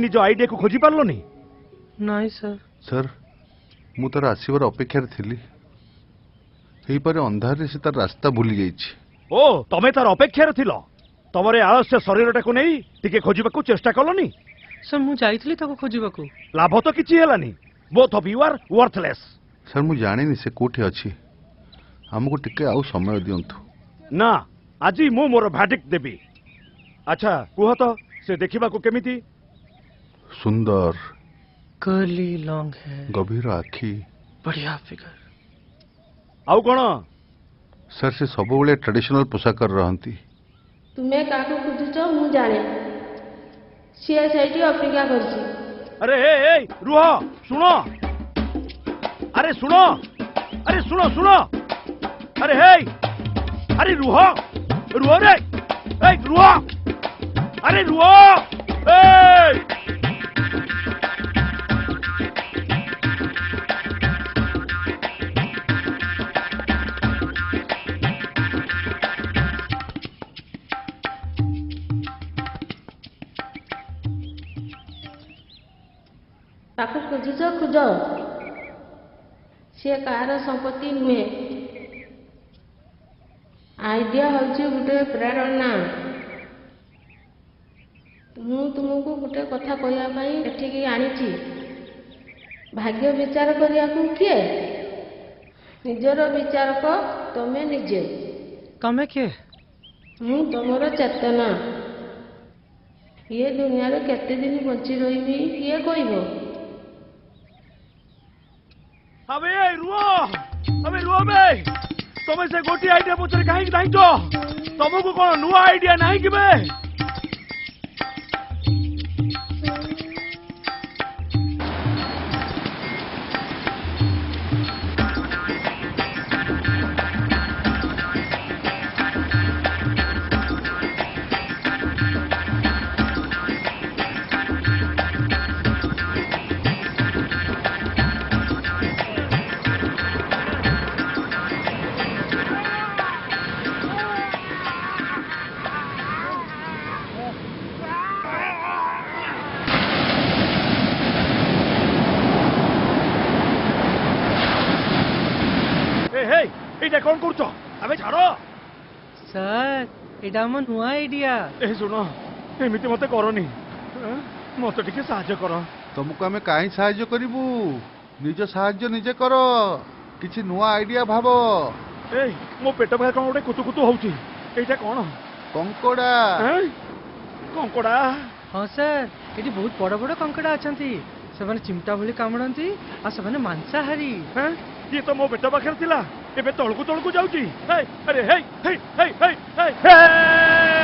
निज आइडिया को खोजी पारलोनी? नहीं सर। सर मु तार आसवर अपेक्षार थिली हेई पारे अंधार से तार रास्ता भूली जाइछि। ओ तमे तार अपेक्षार थिलो तमरे आलस्य शरीरटा को नहीं टिके खोजिबाकू चेष्टा कलोनी? सर मु जाइतली ताको खोजिबाकू लाभ तो किछि हेलानी। Both of you are worthless. Sir मु जानिनी से कोठी अछि हमको टिके आउ समय दियंतु। ना आजी मु मोर भाडिक देबी। अच्छा कुह तो से देखिबा को केमिति? सुंदर कर्ली लॉन्ग है गभीर आखि बढ़िया फिगर। आउ कोन? सर से सब बेले ट्रेडिशनल पोशाक रहंती। तुमे काकू खुजुच मु जाने सी सेठी अपेक्षा करछि। अरे ए रुह सुनो। अरे सुनो। अरे सुनो सुनो। अरे हे अरे रुह रुह रे ए रुह। अरे रुह ए ताको खोजुच खोज सी कार संपत्ति नुहे। आइडिया हूँ गोटे प्रेरणा। मु तुमको गोटे कथा कहवाई एठिकी आनी। भाग्य विचार करिया किए? निजर विचारक तमे निजे। कमे किए? मु तुमर चेतना। ये दुनिया रे केते दिन बंची रही किए कहब? अबे रुह बे तमे से गोटी आइडिया पछरे काहे नहीं तो तुमको कोन नुआ आइडिया नहीं कि बे? कौन कर अबे छाड़ो सर एटा हम नुआ आइडिया। ए सुनो एमिति मते करनी मते टिके सहाय्य कर। तुमको आमे काहे सहाय्य करिवु? निज सहाय्य निजे कर किछि नुआ आइडिया भाबो। ए मो पेट भाई कोन गोटे कुतु कुतु होउची एटा कोन? कंकोड़ा। कंकोड़ा? हाँ सर एटी बहुत बड़ बड़ कंकोड़ा अछंती। सेमाने चिमटा भली कामड़ंती आ सेमाने मांसाहारी। ये तो मो पेट पाखर थिला एबे तळकु तळकु जाउची। अरे हे हे हे हे हे